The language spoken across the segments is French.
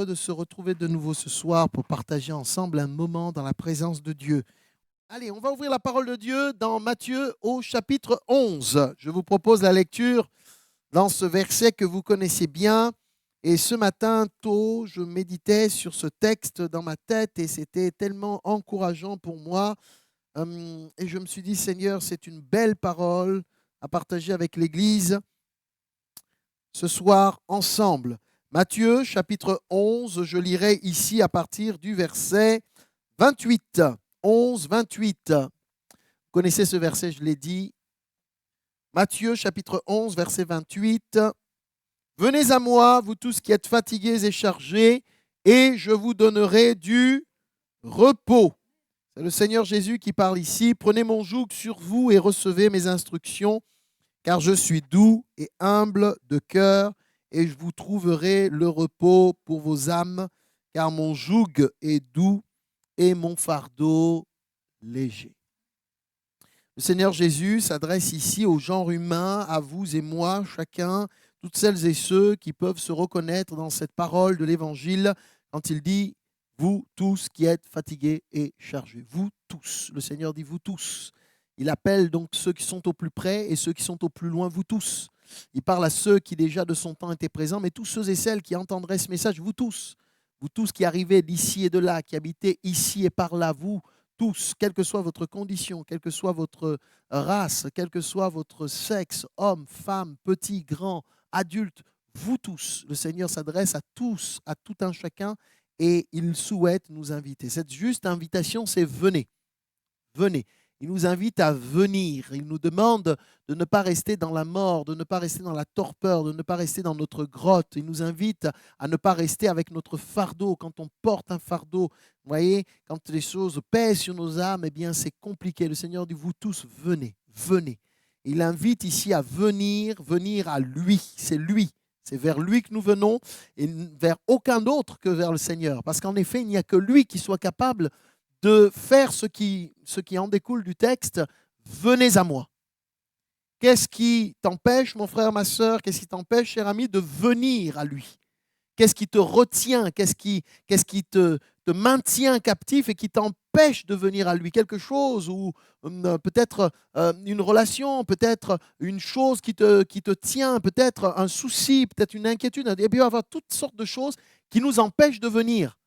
heureux de se retrouver de nouveau ce soir pour partager ensemble un moment dans la présence de Dieu. Allez, on va ouvrir la parole de Dieu dans Matthieu au chapitre 11. Je vous propose la lecture dans ce verset que vous connaissez bien. Et ce matin, tôt, je méditais sur ce texte dans ma tête et c'était tellement encourageant pour moi. Et je me suis dit, Seigneur, c'est une belle parole à partager avec l'Église ce soir ensemble. Matthieu chapitre 11, je lirai ici à partir du verset 28. 11, 28. Vous connaissez ce verset, je l'ai dit. Matthieu chapitre 11, verset 28. Venez à moi, vous tous qui êtes fatigués et chargés, et je vous donnerai du repos. C'est le Seigneur Jésus qui parle ici. Prenez mon joug sur vous et recevez mes instructions, car je suis doux et humble de cœur, et je vous trouverai le repos pour vos âmes, car mon joug est doux et mon fardeau léger. Le Seigneur Jésus s'adresse ici au genre humain, à vous et moi, chacun, toutes celles et ceux qui peuvent se reconnaître dans cette parole de l'Évangile, quand il dit « vous tous qui êtes fatigués et chargés ». Vous tous, le Seigneur dit « vous tous ». Il appelle donc ceux qui sont au plus près et ceux qui sont au plus loin, vous tous. Il parle à ceux qui déjà de son temps étaient présents, mais tous ceux et celles qui entendraient ce message, vous tous qui arrivez d'ici et de là, qui habitez ici et par là, vous tous, quelle que soit votre condition, quelle que soit votre race, quel que soit votre sexe, homme, femme, petit, grand, adulte, vous tous, le Seigneur s'adresse à tous, à tout un chacun, et il souhaite nous inviter. Cette juste invitation, c'est venez. Venez. Il nous invite à venir. Il nous demande de ne pas rester dans la mort, de ne pas rester dans la torpeur, de ne pas rester dans notre grotte. Il nous invite à ne pas rester avec notre fardeau. Quand on porte un fardeau, vous voyez, quand les choses pèsent sur nos âmes, eh bien c'est compliqué. Le Seigneur dit, vous tous, venez, venez. Il invite ici à venir, venir à lui. C'est lui. C'est vers lui que nous venons et vers aucun autre que vers le Seigneur. Parce qu'en effet, il n'y a que lui qui soit capable de faire ce qui en découle du texte, venez à moi. Qu'est-ce qui t'empêche, mon frère, ma soeur, qu'est-ce qui t'empêche, cher ami, de venir à lui? Qu'est-ce qui te retient? Qu'est-ce qui te maintient captif et qui t'empêche de venir à lui? Quelque chose ou peut-être une relation, peut-être une chose qui te tient, peut-être un souci, peut-être une inquiétude. Il peut y avoir toutes sortes de choses qui nous empêchent de venir.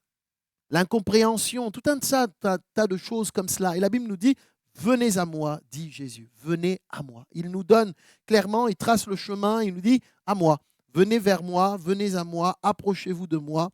L'incompréhension, tout un tas de choses comme cela. Et la Bible nous dit, venez à moi, dit Jésus, venez à moi. Il nous donne clairement, il trace le chemin, il nous dit, à moi, venez vers moi, venez à moi, approchez-vous de moi,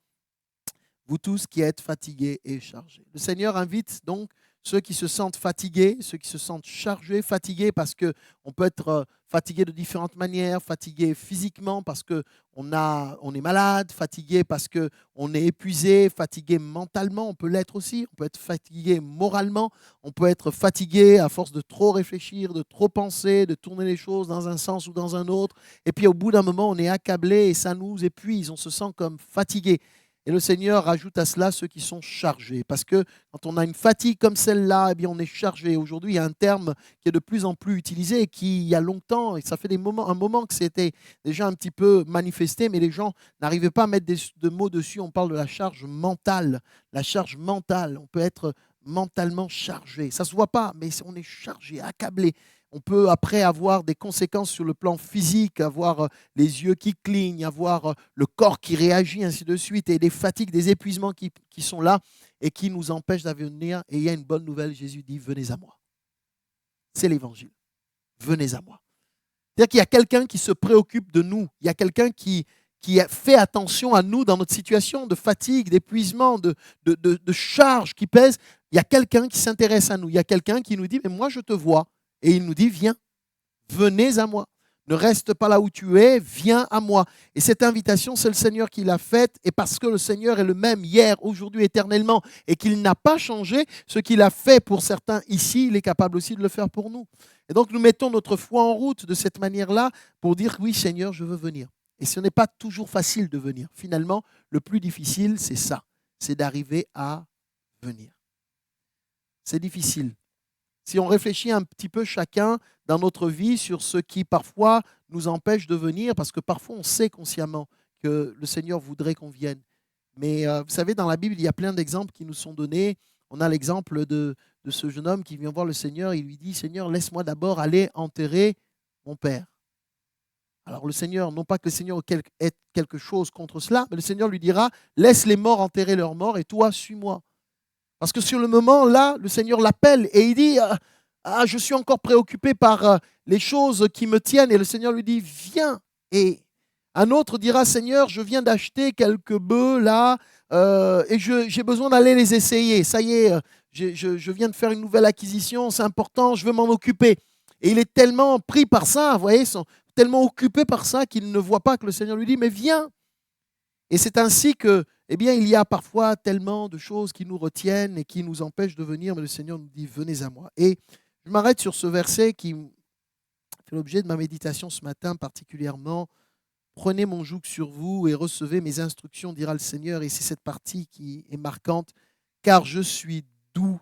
vous tous qui êtes fatigués et chargés. Le Seigneur invite donc ceux qui se sentent fatigués, ceux qui se sentent chargés, fatigués parce qu'on peut être fatigué de différentes manières, fatigué physiquement parce qu'on est malade, fatigué parce qu'on est épuisé, fatigué mentalement, on peut l'être aussi, on peut être fatigué moralement, on peut être fatigué à force de trop réfléchir, de trop penser, de tourner les choses dans un sens ou dans un autre, et puis au bout d'un moment on est accablé et ça nous épuise, on se sent comme fatigué. Et le Seigneur rajoute à cela ceux qui sont chargés. Parce que quand on a une fatigue comme celle-là, eh bien on est chargé. Aujourd'hui, il y a un terme qui est de plus en plus utilisé et qui, il y a longtemps, et ça fait un moment que c'était déjà un petit peu manifesté, mais les gens n'arrivaient pas à mettre de mots dessus. On parle de la charge mentale. La charge mentale, on peut être mentalement chargé. Ça ne se voit pas, mais on est chargé, accablé. On peut après avoir des conséquences sur le plan physique, avoir les yeux qui clignent, avoir le corps qui réagit, ainsi de suite, et des fatigues, des épuisements qui sont là et qui nous empêchent d'avenir. Et il y a une bonne nouvelle, Jésus dit, venez à moi. C'est l'évangile. Venez à moi. C'est-à-dire qu'il y a quelqu'un qui se préoccupe de nous. Il y a quelqu'un qui fait attention à nous dans notre situation de fatigue, d'épuisement, de charge qui pèse. Il y a quelqu'un qui s'intéresse à nous. Il y a quelqu'un qui nous dit, mais moi je te vois. Et il nous dit, viens, venez à moi. Ne reste pas là où tu es, viens à moi. Et cette invitation, c'est le Seigneur qui l'a faite. Et parce que le Seigneur est le même hier, aujourd'hui, éternellement, et qu'il n'a pas changé, ce qu'il a fait pour certains ici, il est capable aussi de le faire pour nous. Et donc, nous mettons notre foi en route de cette manière-là pour dire, oui, Seigneur, je veux venir. Et ce n'est pas toujours facile de venir. Finalement, le plus difficile, c'est ça. C'est d'arriver à venir. C'est difficile. Si on réfléchit un petit peu chacun dans notre vie sur ce qui parfois nous empêche de venir, parce que parfois on sait consciemment que le Seigneur voudrait qu'on vienne, Mais vous savez, dans la Bible, il y a plein d'exemples qui nous sont donnés. On a l'exemple de ce jeune homme qui vient voir le Seigneur. Il lui dit, Seigneur, laisse-moi d'abord aller enterrer mon père. Alors le Seigneur, non pas que le Seigneur ait quelque chose contre cela, mais le Seigneur lui dira, laisse les morts enterrer leurs morts et toi, suis-moi. Parce que sur le moment, là, le Seigneur l'appelle et il dit, je suis encore préoccupé par les choses qui me tiennent. Et le Seigneur lui dit, viens. Et un autre dira, Seigneur, je viens d'acheter quelques bœufs là et j'ai besoin d'aller les essayer. Ça y est, je viens de faire une nouvelle acquisition, c'est important, je veux m'en occuper. Et il est tellement pris par ça, vous voyez, tellement occupé par ça qu'il ne voit pas que le Seigneur lui dit, mais viens. Et c'est ainsi que, eh bien, il y a parfois tellement de choses qui nous retiennent et qui nous empêchent de venir, mais le Seigneur nous dit, venez à moi. Et je m'arrête sur ce verset qui fait l'objet de ma méditation ce matin particulièrement. Prenez mon joug sur vous et recevez mes instructions, dira le Seigneur. Et c'est cette partie qui est marquante, car je suis doux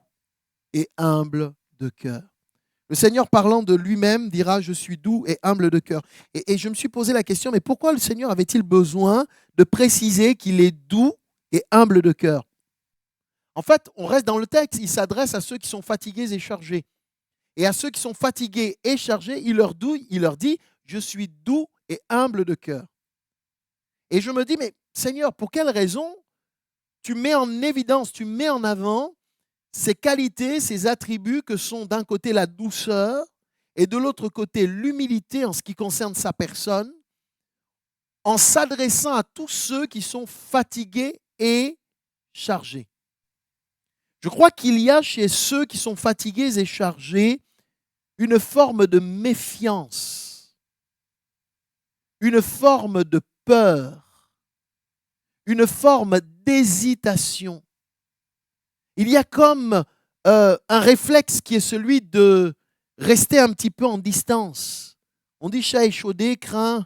et humble de cœur. Le Seigneur parlant de lui-même dira, je suis doux et humble de cœur. Et je me suis posé la question, mais pourquoi le Seigneur avait-il besoin de préciser qu'il est doux et humble de cœur? En fait, on reste dans le texte, il s'adresse à ceux qui sont fatigués et chargés. Et à ceux qui sont fatigués et chargés, il leur dit, je suis doux et humble de cœur. Et je me dis, mais Seigneur, pour quelle raison tu mets en évidence, tu mets en avant ces qualités, ces attributs que sont d'un côté la douceur et de l'autre côté l'humilité en ce qui concerne sa personne, en s'adressant à tous ceux qui sont fatigués et chargés. Je crois qu'il y a chez ceux qui sont fatigués et chargés une forme de méfiance, une forme de peur, une forme d'hésitation. Il y a comme un réflexe qui est celui de rester un petit peu en distance. On dit chat échaudé, craint.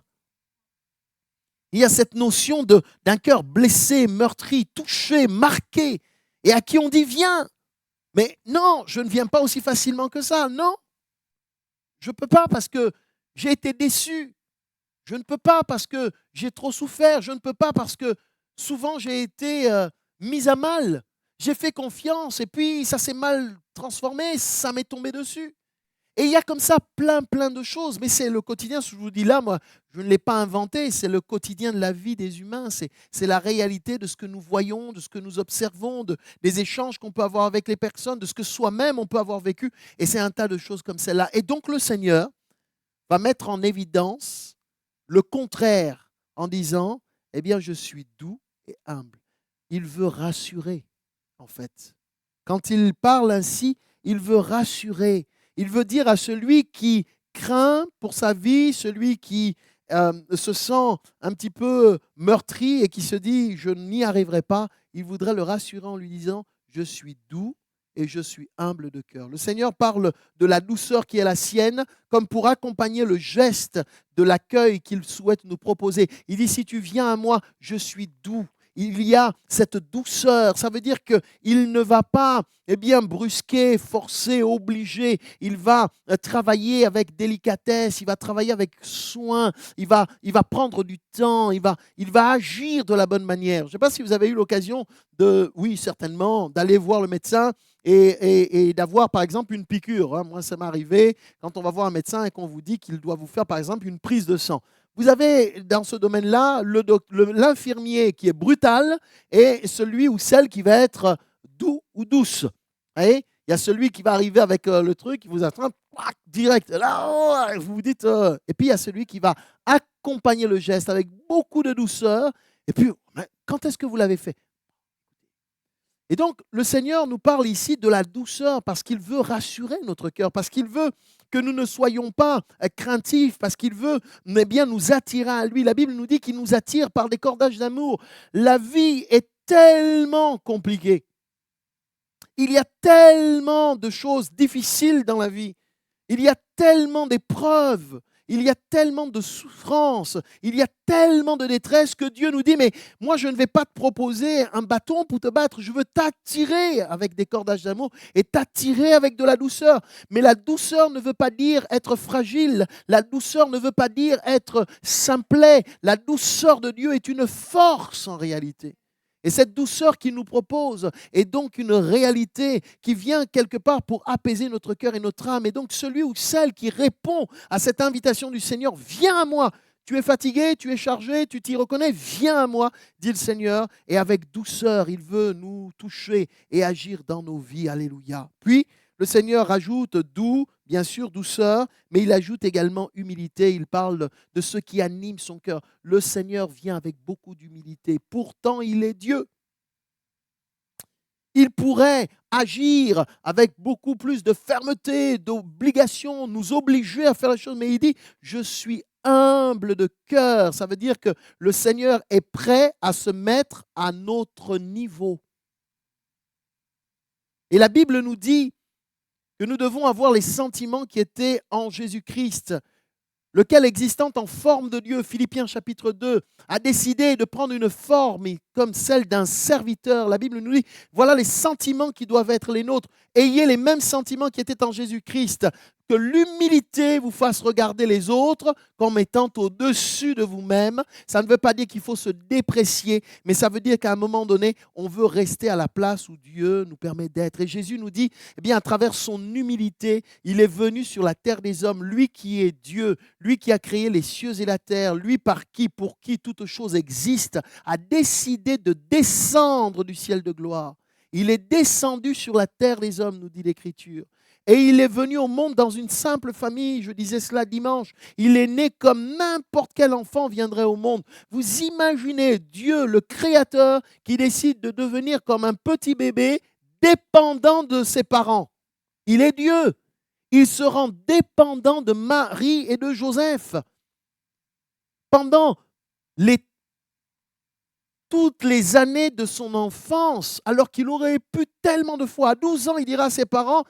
Il y a cette notion d'un cœur blessé, meurtri, touché, marqué, et à qui on dit viens. Mais non, je ne viens pas aussi facilement que ça. Non, je ne peux pas parce que j'ai été déçu. Je ne peux pas parce que j'ai trop souffert. Je ne peux pas parce que souvent j'ai été mis à mal. J'ai fait confiance et puis ça s'est mal transformé, ça m'est tombé dessus. Et il y a comme ça plein de choses. Mais c'est le quotidien, ce que je vous dis là, moi, je ne l'ai pas inventé, c'est le quotidien de la vie des humains. C'est la réalité de ce que nous voyons, de ce que nous observons, des échanges qu'on peut avoir avec les personnes, de ce que soi-même on peut avoir vécu. Et c'est un tas de choses comme celle-là. Et donc le Seigneur va mettre en évidence le contraire en disant, eh bien, je suis doux et humble. Il veut rassurer, en fait. Quand il parle ainsi, il veut rassurer. Il veut dire à celui qui craint pour sa vie, celui qui se sent un petit peu meurtri et qui se dit, je n'y arriverai pas, il voudrait le rassurer en lui disant, je suis doux et je suis humble de cœur. Le Seigneur parle de la douceur qui est la sienne, comme pour accompagner le geste de l'accueil qu'il souhaite nous proposer. Il dit, si tu viens à moi, je suis doux. Il y a cette douceur, ça veut dire qu'il ne va pas brusquer, forcer, obliger. Il va travailler avec délicatesse, il va travailler avec soin, il va prendre du temps, il va agir de la bonne manière. Je ne sais pas si vous avez eu l'occasion oui certainement, d'aller voir le médecin et d'avoir par exemple une piqûre. Moi ça m'est arrivé quand on va voir un médecin et qu'on vous dit qu'il doit vous faire par exemple une prise de sang. Vous avez dans ce domaine-là l'infirmier qui est brutal et celui ou celle qui va être doux ou douce. Vous voyez, il y a celui qui va arriver avec le truc, qui vous attrape direct. Là, vous vous dites. Et puis il y a celui qui va accompagner le geste avec beaucoup de douceur. Et puis, quand est-ce que vous l'avez fait? Et donc, le Seigneur nous parle ici de la douceur parce qu'il veut rassurer notre cœur, parce qu'il veut que nous ne soyons pas craintifs, parce qu'il veut nous attirer à lui. La Bible nous dit qu'il nous attire par des cordages d'amour. La vie est tellement compliquée. Il y a tellement de choses difficiles dans la vie. Il y a tellement d'épreuves. Il y a tellement de souffrances, il y a tellement de détresse que Dieu nous dit, mais moi je ne vais pas te proposer un bâton pour te battre, je veux t'attirer avec des cordages d'amour et t'attirer avec de la douceur. Mais la douceur ne veut pas dire être fragile, la douceur ne veut pas dire être simplet, la douceur de Dieu est une force en réalité. Et cette douceur qu'il nous propose est donc une réalité qui vient quelque part pour apaiser notre cœur et notre âme. Et donc celui ou celle qui répond à cette invitation du Seigneur, viens à moi. Tu es fatigué, tu es chargé, tu t'y reconnais, viens à moi, dit le Seigneur. Et avec douceur, il veut nous toucher et agir dans nos vies. Alléluia. Puis, le Seigneur ajoute doux, bien sûr, douceur, mais il ajoute également humilité. Il parle de ce qui anime son cœur. Le Seigneur vient avec beaucoup d'humilité. Pourtant, il est Dieu. Il pourrait agir avec beaucoup plus de fermeté, d'obligation, nous obliger à faire les choses, mais il dit, je suis humble de cœur. Ça veut dire que le Seigneur est prêt à se mettre à notre niveau. Et la Bible nous dit que nous devons avoir les sentiments qui étaient en Jésus-Christ, lequel, existant en forme de Dieu, Philippiens chapitre 2, a décidé de prendre une forme comme celle d'un serviteur. La Bible nous dit, voilà les sentiments qui doivent être les nôtres. Ayez les mêmes sentiments qui étaient en Jésus-Christ. Que l'humilité vous fasse regarder les autres comme étant au-dessus de vous-même. Ça ne veut pas dire qu'il faut se déprécier, mais ça veut dire qu'à un moment donné, on veut rester à la place où Dieu nous permet d'être. Et Jésus nous dit, eh bien, à travers son humilité, il est venu sur la terre des hommes, lui qui est Dieu, lui qui a créé les cieux et la terre, lui pour qui toute chose existe, a décidé de descendre du ciel de gloire. Il est descendu sur la terre des hommes, nous dit l'Écriture. Et il est venu au monde dans une simple famille, je disais cela dimanche. Il est né comme n'importe quel enfant viendrait au monde. Vous imaginez Dieu, le Créateur, qui décide de devenir comme un petit bébé, dépendant de ses parents. Il est Dieu. Il se rend dépendant de Marie et de Joseph. Pendant toutes les années de son enfance, alors qu'il aurait pu tellement de fois, à 12 ans, il dira à ses parents,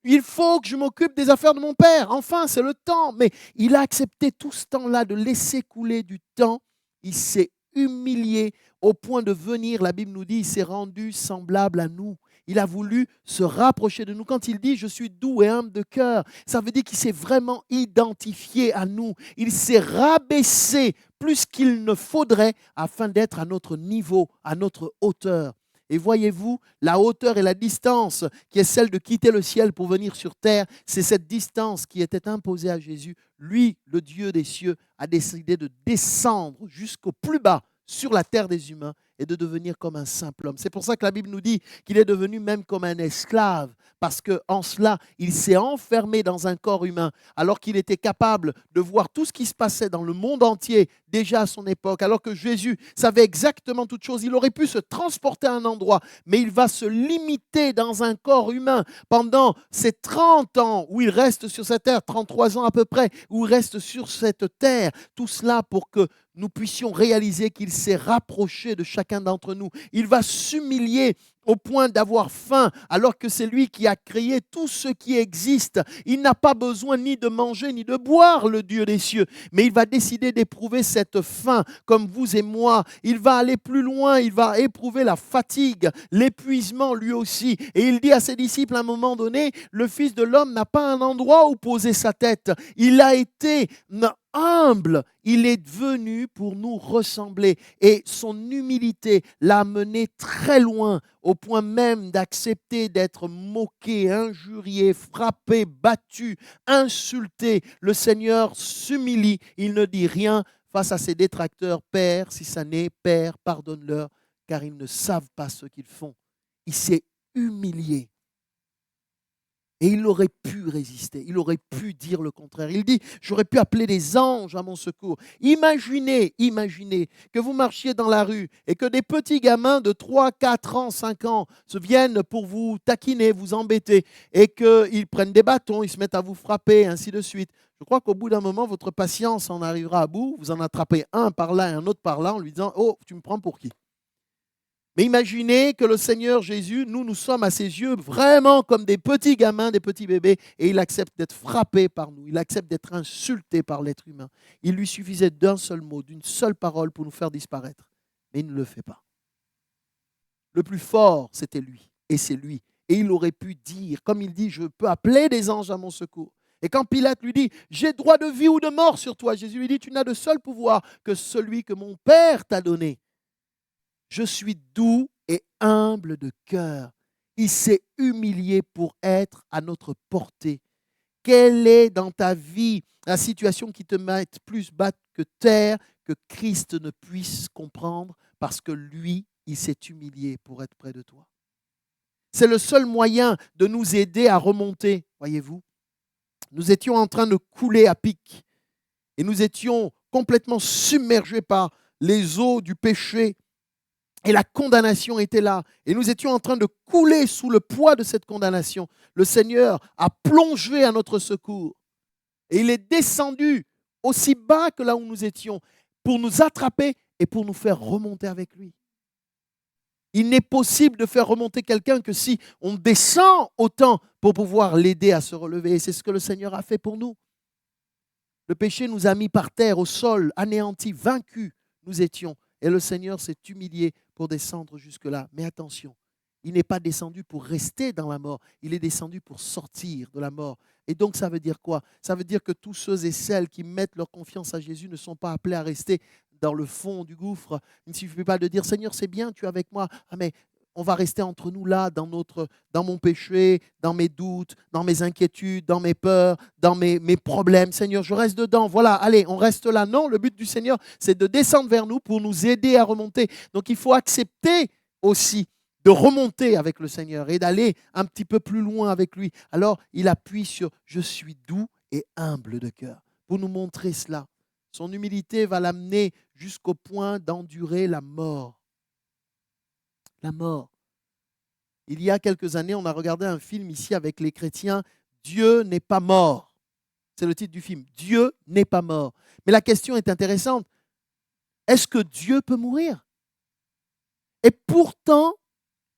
il faut que je m'occupe des affaires de mon père. Enfin, c'est le temps. Mais il a accepté tout ce temps-là de laisser couler du temps. Il s'est humilié au point de venir, la Bible nous dit, il s'est rendu semblable à nous. Il a voulu se rapprocher de nous. Quand il dit « je suis doux et humble de cœur », ça veut dire qu'il s'est vraiment identifié à nous. Il s'est rabaissé plus qu'il ne faudrait afin d'être à notre niveau, à notre hauteur. Et voyez-vous, la hauteur et la distance qui est celle de quitter le ciel pour venir sur terre, c'est cette distance qui était imposée à Jésus. Lui, le Dieu des cieux, a décidé de descendre jusqu'au plus bas sur la terre des humains et de devenir comme un simple homme. C'est pour ça que la Bible nous dit qu'il est devenu même comme un esclave, parce qu'en cela, il s'est enfermé dans un corps humain, alors qu'il était capable de voir tout ce qui se passait dans le monde entier, déjà à son époque, alors que Jésus savait exactement toutes choses. Il aurait pu se transporter à un endroit, mais il va se limiter dans un corps humain pendant ces 30 ans où il reste sur cette terre, 33 ans à peu près, où il reste sur cette terre. Tout cela pour que nous puissions réaliser qu'il s'est rapproché de chacun d'entre nous. Il va s'humilier au point d'avoir faim, alors que c'est lui qui a créé tout ce qui existe. Il n'a pas besoin ni de manger ni de boire, le Dieu des cieux, mais il va décider d'éprouver cette faim comme vous et moi. Il va aller plus loin, il va éprouver la fatigue, l'épuisement lui aussi. Et il dit à ses disciples à un moment donné, le Fils de l'homme n'a pas un endroit où poser sa tête. Il a été humble, il est venu pour nous ressembler et son humilité l'a mené très loin au point même d'accepter d'être moqué, injurié, frappé, battu, insulté. Le Seigneur s'humilie, il ne dit rien face à ses détracteurs. Père, si ça n'est, Père, pardonne-leur car ils ne savent pas ce qu'ils font. Il s'est humilié. Et il aurait pu résister, il aurait pu dire le contraire. Il dit, j'aurais pu appeler des anges à mon secours. Imaginez que vous marchiez dans la rue et que des petits gamins de 3, 4 ans, 5 ans se viennent pour vous taquiner, vous embêter, et qu'ils prennent des bâtons, ils se mettent à vous frapper, ainsi de suite. Je crois qu'au bout d'un moment, votre patience en arrivera à bout. Vous en attrapez un par là et un autre par là en lui disant, oh, tu me prends pour qui ? Mais imaginez que le Seigneur Jésus, nous sommes à ses yeux vraiment comme des petits gamins, des petits bébés, et il accepte d'être frappé par nous, il accepte d'être insulté par l'être humain. Il lui suffisait d'un seul mot, d'une seule parole pour nous faire disparaître. Mais il ne le fait pas. Le plus fort, c'était lui, et c'est lui. Et il aurait pu dire, comme il dit, je peux appeler des anges à mon secours. Et quand Pilate lui dit, j'ai droit de vie ou de mort sur toi, Jésus lui dit, tu n'as de seul pouvoir que celui que mon Père t'a donné. Je suis doux et humble de cœur. Il s'est humilié pour être à notre portée. Quelle est dans ta vie la situation qui te met plus bas que terre, que Christ ne puisse comprendre parce que lui, il s'est humilié pour être près de toi. C'est le seul moyen de nous aider à remonter, voyez-vous. Nous étions en train de couler à pic et nous étions complètement submergés par les eaux du péché et la condamnation était là. Et nous étions en train de couler sous le poids de cette condamnation. Le Seigneur a plongé à notre secours et il est descendu aussi bas que là où nous étions pour nous attraper et pour nous faire remonter avec lui. Il n'est possible de faire remonter quelqu'un que si on descend autant pour pouvoir l'aider à se relever. Et c'est ce que le Seigneur a fait pour nous. Le péché nous a mis par terre, au sol, anéantis, vaincus, nous étions. Et le Seigneur s'est humilié pour descendre jusque-là. Mais attention, il n'est pas descendu pour rester dans la mort, il est descendu pour sortir de la mort. Et donc ça veut dire quoi? Ça veut dire que tous ceux et celles qui mettent leur confiance à Jésus ne sont pas appelés à rester dans le fond du gouffre. Il ne suffit pas de dire Seigneur, c'est bien, tu es avec moi. Ah mais on va rester entre nous là, dans mon péché, dans mes doutes, dans mes inquiétudes, dans mes peurs, dans mes problèmes. Seigneur, je reste dedans. Voilà, allez, on reste là. Non, le but du Seigneur, c'est de descendre vers nous pour nous aider à remonter. Donc il faut accepter aussi de remonter avec le Seigneur et d'aller un petit peu plus loin avec lui. Alors il appuie sur « Je suis doux et humble de cœur » pour nous montrer cela. Son humilité va l'amener jusqu'au point d'endurer la mort. La mort. Il y a quelques années, on a regardé un film ici avec les chrétiens, Dieu n'est pas mort. C'est le titre du film, Dieu n'est pas mort. Mais la question est intéressante. Est-ce que Dieu peut mourir? Et pourtant,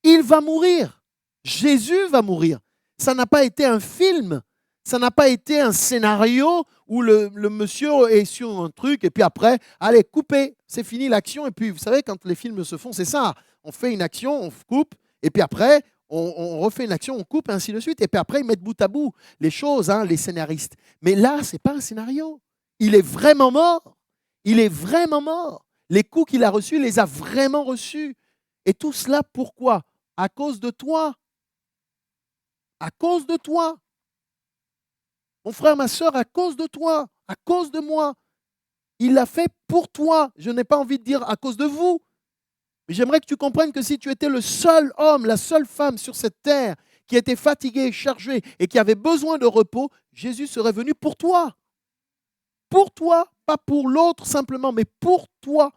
il va mourir. Jésus va mourir. Ça n'a pas été un film. Ça n'a pas été un scénario où le monsieur est sur un truc et puis après, allez, coupez, c'est fini l'action. Et puis, vous savez, quand les films se font, c'est ça. On fait une action, on coupe, et puis après, on refait une action, on coupe, et ainsi de suite. Et puis après, ils mettent bout à bout les choses, hein, les scénaristes. Mais là, ce n'est pas un scénario. Il est vraiment mort. Il est vraiment mort. Les coups qu'il a reçus, il les a vraiment reçus. Et tout cela, pourquoi? À cause de toi. À cause de toi. Mon frère, ma soeur, à cause de toi, à cause de moi. Il l'a fait pour toi. Je n'ai pas envie de dire à cause de vous. Mais j'aimerais que tu comprennes que si tu étais le seul homme, la seule femme sur cette terre qui était fatigué, chargé et qui avait besoin de repos, Jésus serait venu pour toi. Pour toi, pas pour l'autre simplement, mais pour toi.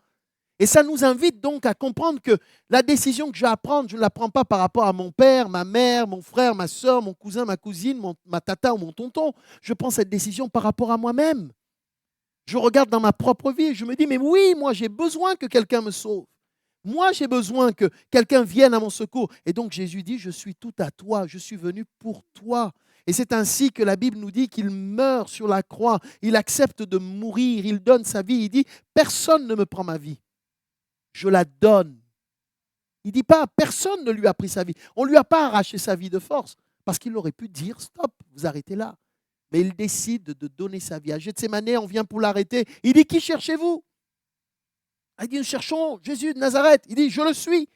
Et ça nous invite donc à comprendre que la décision que j'ai à prendre, je ne la prends pas par rapport à mon père, ma mère, mon frère, ma soeur, mon cousin, ma cousine, ma tata ou mon tonton. Je prends cette décision par rapport à moi-même. Je regarde dans ma propre vie et je me dis, mais oui, moi j'ai besoin que quelqu'un me sauve. Moi j'ai besoin que quelqu'un vienne à mon secours. Et donc Jésus dit, je suis tout à toi, je suis venu pour toi. Et c'est ainsi que la Bible nous dit qu'il meurt sur la croix, il accepte de mourir, il donne sa vie, il dit, personne ne me prend ma vie, je la donne. Il ne dit pas, personne ne lui a pris sa vie. On ne lui a pas arraché sa vie de force, parce qu'il aurait pu dire, stop, vous arrêtez là. Mais il décide de donner sa vie. À Gethsémanée, on vient pour l'arrêter. Il dit, qui cherchez-vous? Il dit, nous cherchons Jésus de Nazareth. Il dit, je le suis.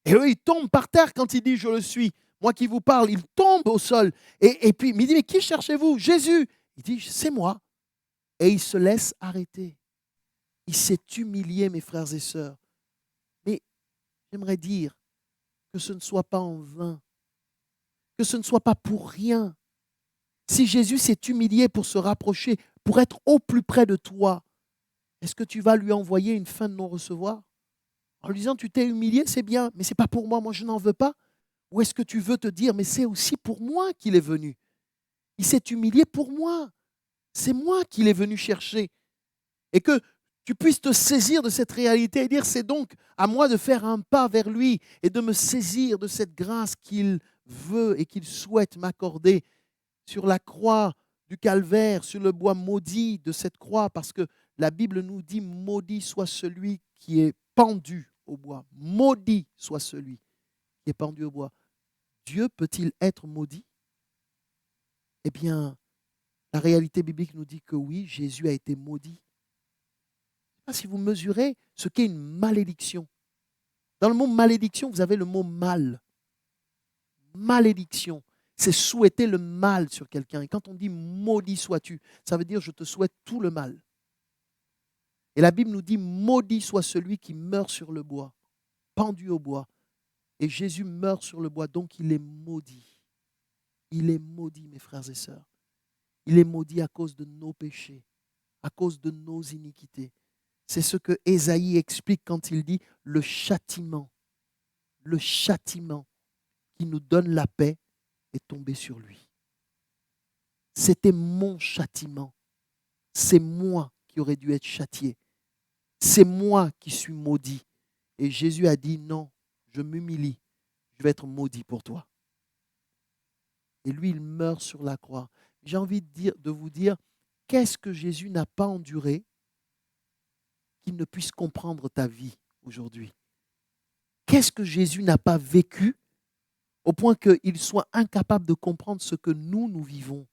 Et eux, ils tombent par terre quand il dit, je le suis. Moi qui vous parle, il tombe au sol. Et puis, il dit, mais qui cherchez-vous? Jésus. Il dit, c'est moi. Et il se laisse arrêter. Il s'est humilié, mes frères et sœurs. Mais j'aimerais dire que ce ne soit pas en vain, que ce ne soit pas pour rien. Si Jésus s'est humilié pour se rapprocher, pour être au plus près de toi, est-ce que tu vas lui envoyer une fin de non-recevoir? En lui disant, tu t'es humilié, c'est bien, mais ce n'est pas pour moi, moi je n'en veux pas. Ou est-ce que tu veux te dire, mais c'est aussi pour moi qu'il est venu. Il s'est humilié pour moi. C'est moi qu'il est venu chercher. Et que tu puisses te saisir de cette réalité et dire, c'est donc à moi de faire un pas vers lui et de me saisir de cette grâce qu'il veut et qu'il souhaite m'accorder sur la croix du calvaire, sur le bois maudit de cette croix, parce que la Bible nous dit, maudit soit celui qui est pendu au bois. Maudit soit celui qui est pendu au bois. Dieu peut-il être maudit? Eh bien, la réalité biblique nous dit que oui, Jésus a été maudit. Je ne sais pas si vous mesurez ce qu'est une malédiction. Dans le mot malédiction, vous avez le mot mal. Malédiction, c'est souhaiter le mal sur quelqu'un. Et quand on dit maudit sois-tu, ça veut dire je te souhaite tout le mal. Et la Bible nous dit maudit soit celui qui meurt sur le bois, pendu au bois. Et Jésus meurt sur le bois, donc il est maudit. Il est maudit, mes frères et sœurs. Il est maudit à cause de nos péchés, à cause de nos iniquités. C'est ce que Ésaïe explique quand il dit le châtiment qui nous donne la paix est tombé sur lui. C'était mon châtiment. C'est moi qui aurais dû être châtié. C'est moi qui suis maudit. Et Jésus a dit non, je m'humilie, je vais être maudit pour toi. Et lui, il meurt sur la croix. J'ai envie de vous dire, qu'est-ce que Jésus n'a pas enduré qu'il ne puisse comprendre ta vie aujourd'hui? Qu'est-ce que Jésus n'a pas vécu au point qu'il soit incapable de comprendre ce que nous vivons?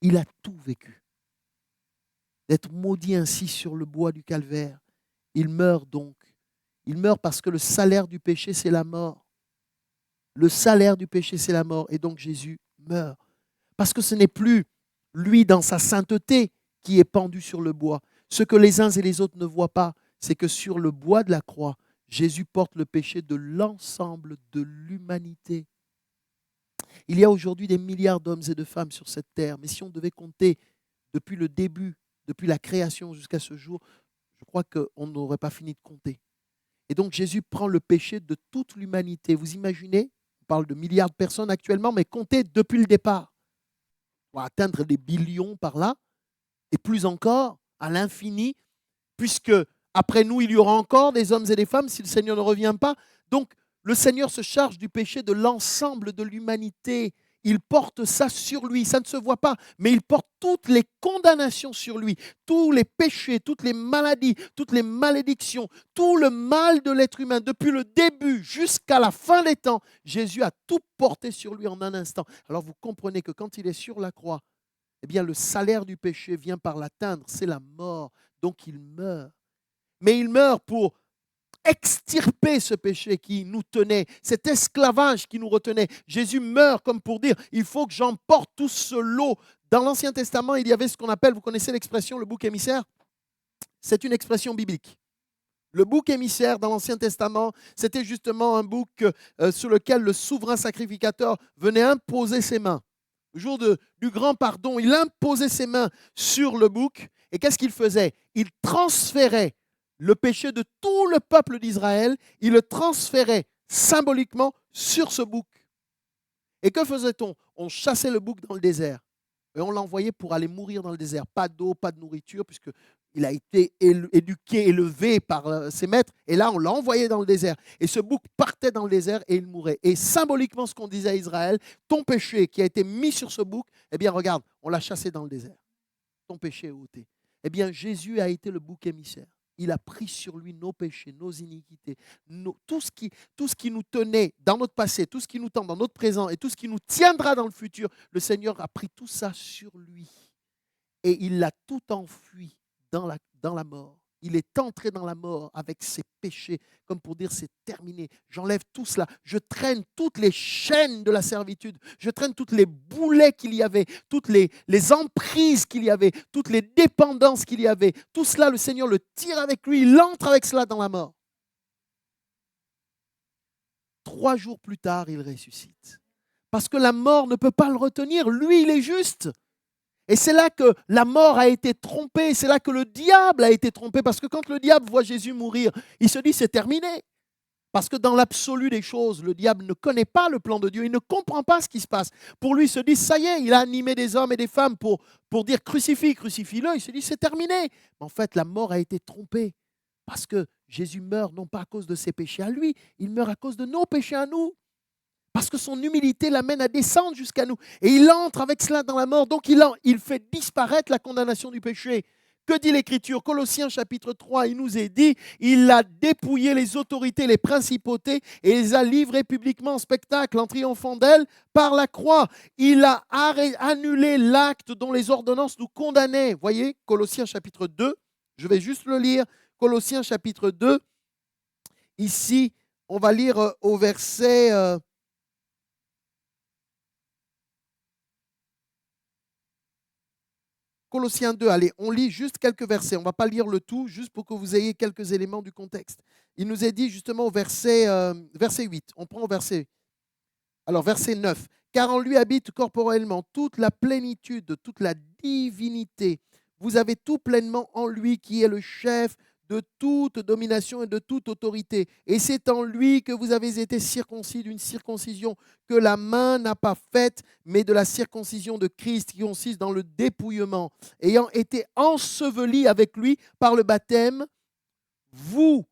Il a tout vécu. D'être maudit ainsi sur le bois du calvaire. Il meurt donc. Il meurt parce que le salaire du péché, c'est la mort. Le salaire du péché, c'est la mort. Et donc Jésus meurt. Parce que ce n'est plus lui dans sa sainteté qui est pendu sur le bois. Ce que les uns et les autres ne voient pas, c'est que sur le bois de la croix, Jésus porte le péché de l'ensemble de l'humanité. Il y a aujourd'hui des milliards d'hommes et de femmes sur cette terre, mais si on devait compter depuis le début, depuis la création jusqu'à ce jour, je crois qu'on n'aurait pas fini de compter. Et donc Jésus prend le péché de toute l'humanité. Vous imaginez, on parle de milliards de personnes actuellement, mais comptez depuis le départ. On va atteindre des billions par là, et plus encore, à l'infini, puisque après nous, il y aura encore des hommes et des femmes si le Seigneur ne revient pas. Donc, le Seigneur se charge du péché de l'ensemble de l'humanité. Il porte ça sur lui. Ça ne se voit pas, mais il porte toutes les condamnations sur lui. Tous les péchés, toutes les maladies, toutes les malédictions, tout le mal de l'être humain, depuis le début jusqu'à la fin des temps. Jésus a tout porté sur lui en un instant. Alors, vous comprenez que quand il est sur la croix, eh bien, le salaire du péché vient par l'atteindre, c'est la mort. Donc, il meurt. Mais il meurt pour extirper ce péché qui nous tenait, cet esclavage qui nous retenait. Jésus meurt comme pour dire, il faut que j'emporte tout ce lot. Dans l'Ancien Testament, il y avait ce qu'on appelle, vous connaissez l'expression, le bouc émissaire? C'est une expression biblique. Le bouc émissaire dans l'Ancien Testament, c'était justement un bouc sur lequel le souverain sacrificateur venait imposer ses mains. Le jour du grand pardon, il imposait ses mains sur le bouc. Et qu'est-ce qu'il faisait? Il transférait le péché de tout le peuple d'Israël, il le transférait symboliquement sur ce bouc. Et que faisait-on? On chassait le bouc dans le désert. Et on l'envoyait pour aller mourir dans le désert. Pas d'eau, pas de nourriture, puisqu'il a été éduqué, élevé par ses maîtres. Et là, on l'a envoyé dans le désert. Et ce bouc partait dans le désert et il mourait. Et symboliquement, ce qu'on disait à Israël, ton péché qui a été mis sur ce bouc, eh bien, regarde, on l'a chassé dans le désert. Ton péché est ôté. Eh bien, Jésus a été le bouc émissaire. Il a pris sur lui nos péchés, nos iniquités, tout ce qui nous tenait dans notre passé, tout ce qui nous tend dans notre présent et tout ce qui nous tiendra dans le futur. Le Seigneur a pris tout ça sur lui et il l'a tout enfui dans la mort. Il est entré dans la mort avec ses péchés, comme pour dire c'est terminé. J'enlève tout cela. Je traîne toutes les chaînes de la servitude. Je traîne toutes les boulets qu'il y avait, toutes les emprises qu'il y avait, toutes les dépendances qu'il y avait. Tout cela, le Seigneur le tire avec lui. Il entre avec cela dans la mort. 3 jours plus tard, il ressuscite. Parce que la mort ne peut pas le retenir. Lui, il est juste. Et c'est là que la mort a été trompée, c'est là que le diable a été trompé, parce que quand le diable voit Jésus mourir, il se dit c'est terminé. Parce que dans l'absolu des choses, le diable ne connaît pas le plan de Dieu, il ne comprend pas ce qui se passe. Pour lui, il se dit ça y est, il a animé des hommes et des femmes pour dire crucifie-le, il se dit c'est terminé. Mais en fait, la mort a été trompée, parce que Jésus meurt non pas à cause de ses péchés à lui, il meurt à cause de nos péchés à nous. Parce que son humilité l'amène à descendre jusqu'à nous. Et il entre avec cela dans la mort. Donc il fait disparaître la condamnation du péché. Que dit l'Écriture? Colossiens chapitre 3, il nous est dit, il a dépouillé les autorités, les principautés et les a livrées publiquement en spectacle en triomphant d'elles par la croix. Il a annulé l'acte dont les ordonnances nous condamnaient. Voyez, Colossiens chapitre 2, je vais juste le lire. Colossiens chapitre 2, ici, on va lire au verset... Colossiens 2, allez, on lit juste quelques versets. On ne va pas lire le tout, juste pour que vous ayez quelques éléments du contexte. Il nous est dit justement au verset 8. On prend au verset 9. Car en lui habite corporellement toute la plénitude de toute la divinité. Vous avez tout pleinement en lui qui est le chef de toute domination et de toute autorité. Et c'est en lui que vous avez été circoncis d'une circoncision que la main n'a pas faite, mais de la circoncision de Christ qui consiste dans le dépouillement. Ayant été ensevelis avec lui par le baptême, vous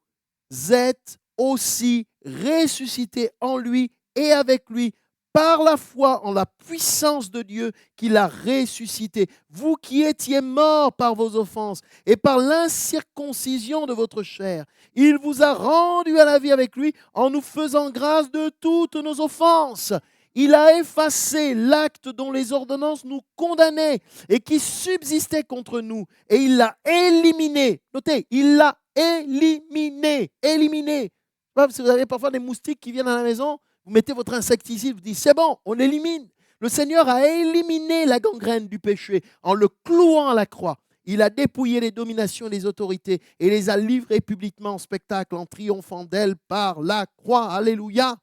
êtes aussi ressuscités en lui et avec lui par la foi en la puissance de Dieu qui l'a ressuscité. Vous qui étiez morts par vos offenses et par l'incirconcision de votre chair, il vous a rendus à la vie avec lui en nous faisant grâce de toutes nos offenses. Il a effacé l'acte dont les ordonnances nous condamnaient et qui subsistait contre nous, et il l'a éliminé. Notez, il l'a éliminé. Éliminé. Si vous avez parfois des moustiques qui viennent à la maison, vous mettez votre insecticide, vous dites c'est bon, on élimine. Le Seigneur a éliminé la gangrène du péché en le clouant à la croix. Il a dépouillé les dominations et les autorités et les a livrées publiquement en spectacle en triomphant d'elles par la croix. Alléluia.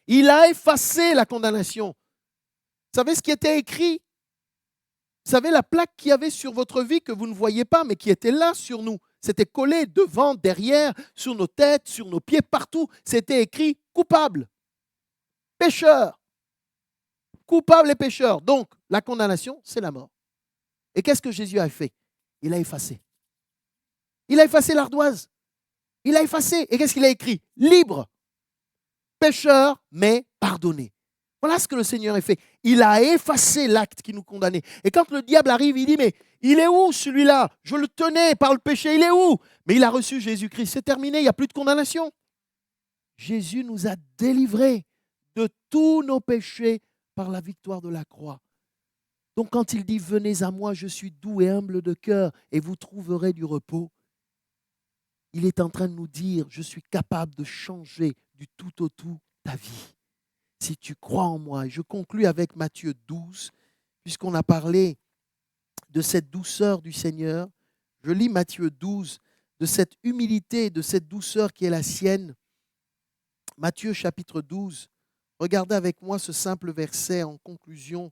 Il a effacé la condamnation. Vous savez ce qui était écrit? Vous savez la plaque qu'il y avait sur votre vie que vous ne voyez pas, mais qui était là sur nous. C'était collé devant, derrière, sur nos têtes, sur nos pieds, partout. C'était écrit coupable, pécheur. Coupable et pécheur. Donc, la condamnation, c'est la mort. Et qu'est-ce que Jésus a fait? Il a effacé. Il a effacé l'ardoise. Il a effacé. Et qu'est-ce qu'il a écrit? Libre. Pécheur, mais pardonné. Voilà ce que le Seigneur a fait. Il a effacé l'acte qui nous condamnait. Et quand le diable arrive, il dit, mais il est où celui-là? Je le tenais par le péché, il est où? Mais il a reçu Jésus-Christ. C'est terminé, il n'y a plus de condamnation. Jésus nous a délivrés de tous nos péchés par la victoire de la croix. Donc quand il dit, venez à moi, je suis doux et humble de cœur, et vous trouverez du repos, il est en train de nous dire, je suis capable de changer du tout au tout ta vie. Si tu crois en moi. Je conclus avec Matthieu 12, puisqu'on a parlé de cette douceur du Seigneur. Je lis Matthieu 12, de cette humilité, de cette douceur qui est la sienne. Matthieu chapitre 12. Regardez avec moi ce simple verset en conclusion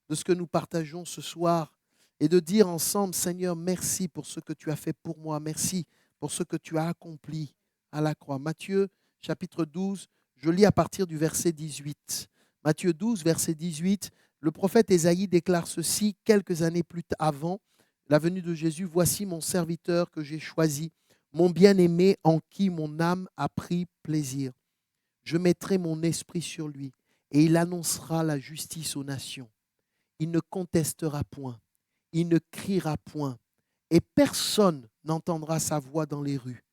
de ce que nous partageons ce soir et de dire ensemble, Seigneur, merci pour ce que tu as fait pour moi. Merci pour ce que tu as accompli à la croix. Matthieu chapitre 12, je lis à partir du verset 18. Matthieu 12, verset 18, le prophète Ésaïe déclare ceci quelques années plus avant la venue de Jésus. Voici mon serviteur que j'ai choisi, mon bien-aimé en qui mon âme a pris plaisir. Je mettrai mon esprit sur lui et il annoncera la justice aux nations. Il ne contestera point, il ne criera point et personne n'entendra sa voix dans les rues.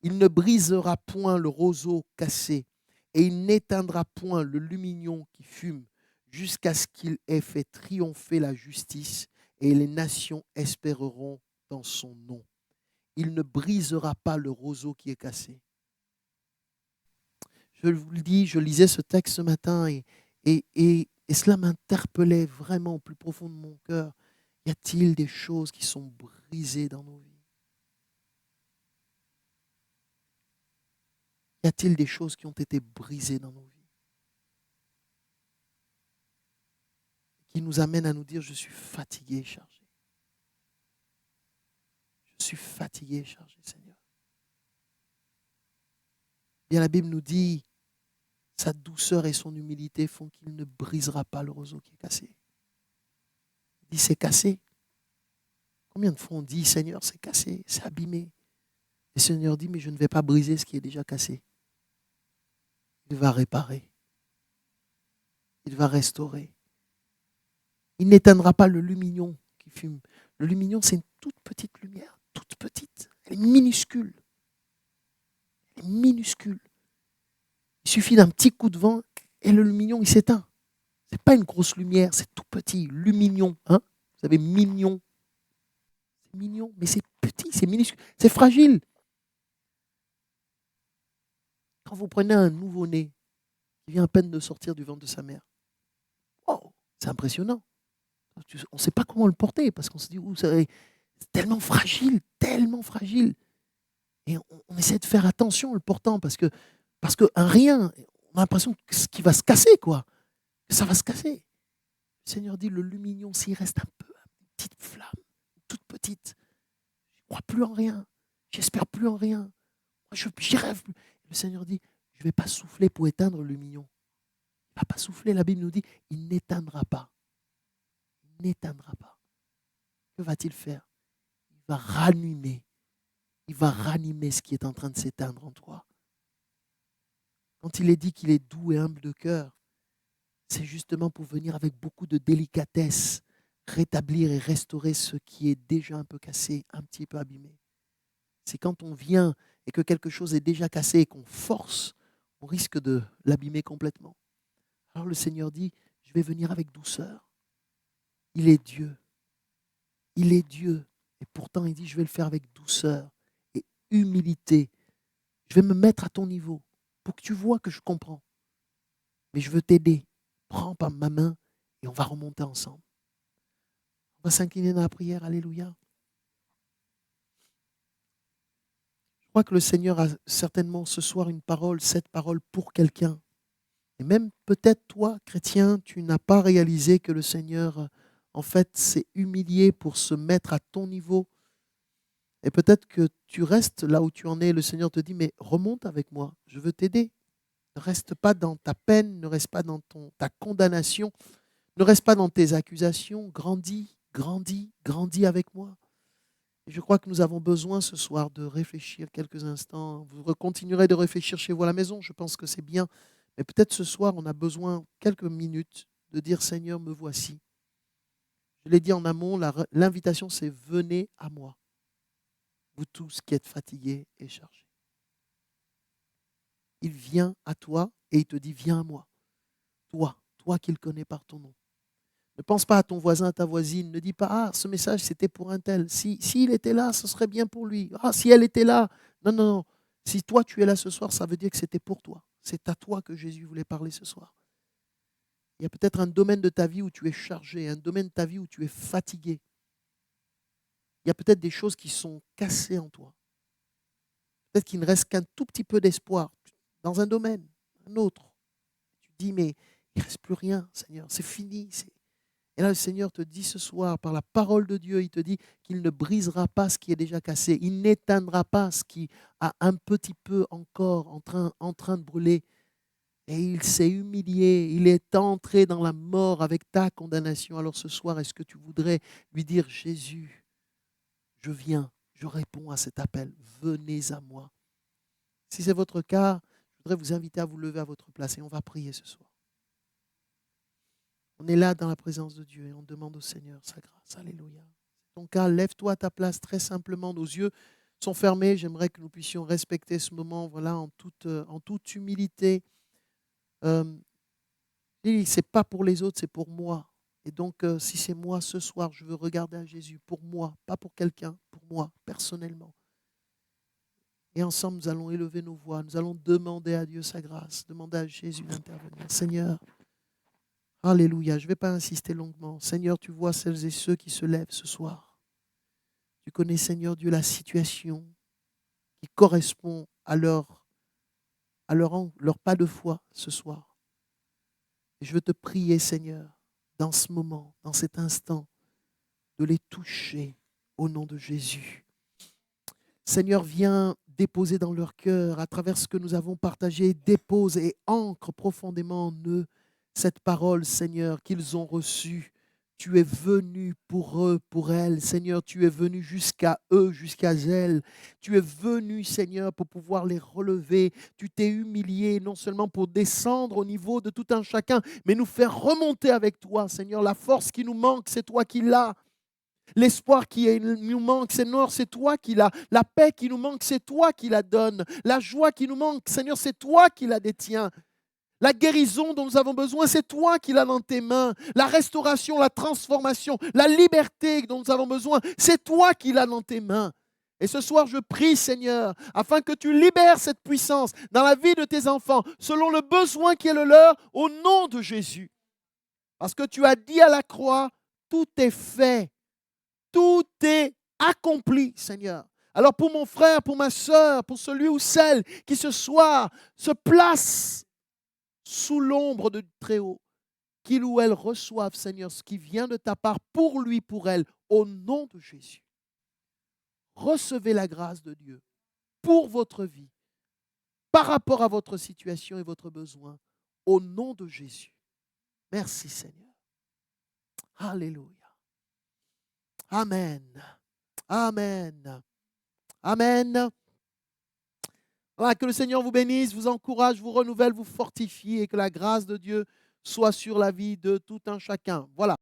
Il ne brisera point le roseau cassé et il n'éteindra point le lumignon qui fume jusqu'à ce qu'il ait fait triompher la justice et les nations espéreront dans son nom. Il ne brisera pas le roseau qui est cassé. Je vous le dis, je lisais ce texte ce matin et cela m'interpellait vraiment au plus profond de mon cœur. Y a-t-il des choses qui sont brisées dans nos vies? Y a-t-il des choses qui ont été brisées dans nos vies? Qui nous amènent à nous dire, je suis fatigué et chargé. Je suis fatigué et chargé, Seigneur. Bien, la Bible nous dit, sa douceur et son humilité font qu'il ne brisera pas le roseau qui est cassé. Il dit, c'est cassé. Combien de fois on dit, Seigneur, c'est cassé, c'est abîmé. Et le Seigneur dit, mais je ne vais pas briser ce qui est déjà cassé. Il va réparer. Il va restaurer. Il n'éteindra pas le lumignon qui fume. Le lumignon, c'est une toute petite lumière, toute petite. Elle est minuscule. Elle est minuscule. Il suffit d'un petit coup de vent et le lumignon, il s'éteint. Ce n'est pas une grosse lumière, c'est tout petit. Lumignon, hein? Vous savez, mignon. C'est mignon, mais c'est petit, c'est minuscule, c'est fragile. Quand vous prenez un nouveau-né qui vient à peine de sortir du ventre de sa mère, wow, c'est impressionnant. On ne sait pas comment le porter parce qu'on se dit, c'est tellement fragile, tellement fragile. Et on essaie de faire attention en le portant parce que un rien, on a l'impression qu'il va se casser, quoi. Que ça va se casser. Le Seigneur dit, le lumignon, s'il reste un peu, une petite flamme, toute petite, je ne crois plus en rien, j'espère plus en rien, j'y rêve plus. Le Seigneur dit, je ne vais pas souffler pour éteindre le lumignon. Il ne va pas souffler, la Bible nous dit, il n'éteindra pas. Il n'éteindra pas. Que va-t-il faire? Il va ranimer. Il va ranimer ce qui est en train de s'éteindre en toi. Quand il est dit qu'il est doux et humble de cœur, c'est justement pour venir avec beaucoup de délicatesse, rétablir et restaurer ce qui est déjà un peu cassé, un petit peu abîmé. C'est quand on vient et que quelque chose est déjà cassé et qu'on force, on risque de l'abîmer complètement. Alors le Seigneur dit, je vais venir avec douceur. Il est Dieu. Il est Dieu. Et pourtant, il dit, je vais le faire avec douceur et humilité. Je vais me mettre à ton niveau pour que tu vois que je comprends. Mais je veux t'aider. Prends par ma main et on va remonter ensemble. On va s'incliner dans la prière. Alléluia. Je crois que le Seigneur a certainement ce soir une parole, cette parole pour quelqu'un. Et même peut-être toi, chrétien, tu n'as pas réalisé que le Seigneur, en fait, s'est humilié pour se mettre à ton niveau. Et peut-être que tu restes là où tu en es. Le Seigneur te dit, mais remonte avec moi, je veux t'aider. Ne reste pas dans ta peine, ne reste pas dans ta condamnation, ne reste pas dans tes accusations. Grandis, grandis, grandis avec moi. Et je crois que nous avons besoin ce soir de réfléchir quelques instants. Vous continuerez de réfléchir chez vous à la maison, je pense que c'est bien. Mais peut-être ce soir, on a besoin quelques minutes de dire, Seigneur, me voici. Je l'ai dit en amont, l'invitation c'est venez à moi. Vous tous qui êtes fatigués et chargés. Il vient à toi et il te dit, viens à moi. Toi qui le connais par ton nom. Ne pense pas à ton voisin, à ta voisine. Ne dis pas, ah, ce message, c'était pour un tel. S'il était là, ce serait bien pour lui. Ah, si elle était là. Non, non, non. Si toi, tu es là ce soir, ça veut dire que c'était pour toi. C'est à toi que Jésus voulait parler ce soir. Il y a peut-être un domaine de ta vie où tu es chargé, un domaine de ta vie où tu es fatigué. Il y a peut-être des choses qui sont cassées en toi. Peut-être qu'il ne reste qu'un tout petit peu d'espoir dans un domaine, un autre. Tu dis, mais il ne reste plus rien, Seigneur, c'est fini. Et là, le Seigneur te dit ce soir, par la parole de Dieu, il te dit qu'il ne brisera pas ce qui est déjà cassé. Il n'éteindra pas ce qui a un petit peu encore en train de brûler. Et il s'est humilié, il est entré dans la mort avec ta condamnation. Alors ce soir, est-ce que tu voudrais lui dire, Jésus, je viens, je réponds à cet appel, venez à moi. Si c'est votre cas, je voudrais vous inviter à vous lever à votre place et on va prier ce soir. On est là dans la présence de Dieu et on demande au Seigneur sa grâce. Alléluia. Ton cas, lève-toi à ta place très simplement. Nos yeux sont fermés. J'aimerais que nous puissions respecter ce moment voilà, en toute humilité. Ce n'est pas pour les autres, c'est pour moi. Et donc, si c'est moi ce soir, je veux regarder à Jésus pour moi, pas pour quelqu'un, pour moi, personnellement. Et ensemble, nous allons élever nos voix. Nous allons demander à Dieu sa grâce, demander à Jésus d'intervenir. Seigneur, alléluia, je ne vais pas insister longuement. Seigneur, tu vois celles et ceux qui se lèvent ce soir. Tu connais, Seigneur Dieu, la situation qui correspond à leur pas de foi ce soir. Et je veux te prier, Seigneur, dans ce moment, dans cet instant, de les toucher au nom de Jésus. Seigneur, viens déposer dans leur cœur, à travers ce que nous avons partagé, dépose et ancre profondément en eux cette parole, Seigneur, qu'ils ont reçue. Tu es venu pour eux, pour elles. Seigneur, tu es venu jusqu'à eux, jusqu'à elles. Tu es venu, Seigneur, pour pouvoir les relever. Tu t'es humilié, non seulement pour descendre au niveau de tout un chacun, mais nous faire remonter avec toi, Seigneur. La force qui nous manque, c'est toi qui l'as. L'espoir qui nous manque, Seigneur, c'est toi qui l'as. La paix qui nous manque, c'est toi qui la donnes. La joie qui nous manque, Seigneur, c'est toi qui la détiens. La guérison dont nous avons besoin, c'est toi qui l'as dans tes mains. La restauration, la transformation, la liberté dont nous avons besoin, c'est toi qui l'as dans tes mains. Et ce soir, je prie, Seigneur, afin que tu libères cette puissance dans la vie de tes enfants, selon le besoin qui est le leur, au nom de Jésus. Parce que tu as dit à la croix, tout est fait, tout est accompli, Seigneur. Alors pour mon frère, pour ma soeur, pour celui ou celle qui ce soir se place sous l'ombre du Très-Haut, qu'il ou elle reçoive, Seigneur, ce qui vient de ta part pour lui, pour elle, au nom de Jésus. Recevez la grâce de Dieu pour votre vie, par rapport à votre situation et votre besoin, au nom de Jésus. Merci Seigneur. Alléluia. Amen. Amen. Amen. Voilà, que le Seigneur vous bénisse, vous encourage, vous renouvelle, vous fortifie et que la grâce de Dieu soit sur la vie de tout un chacun. Voilà.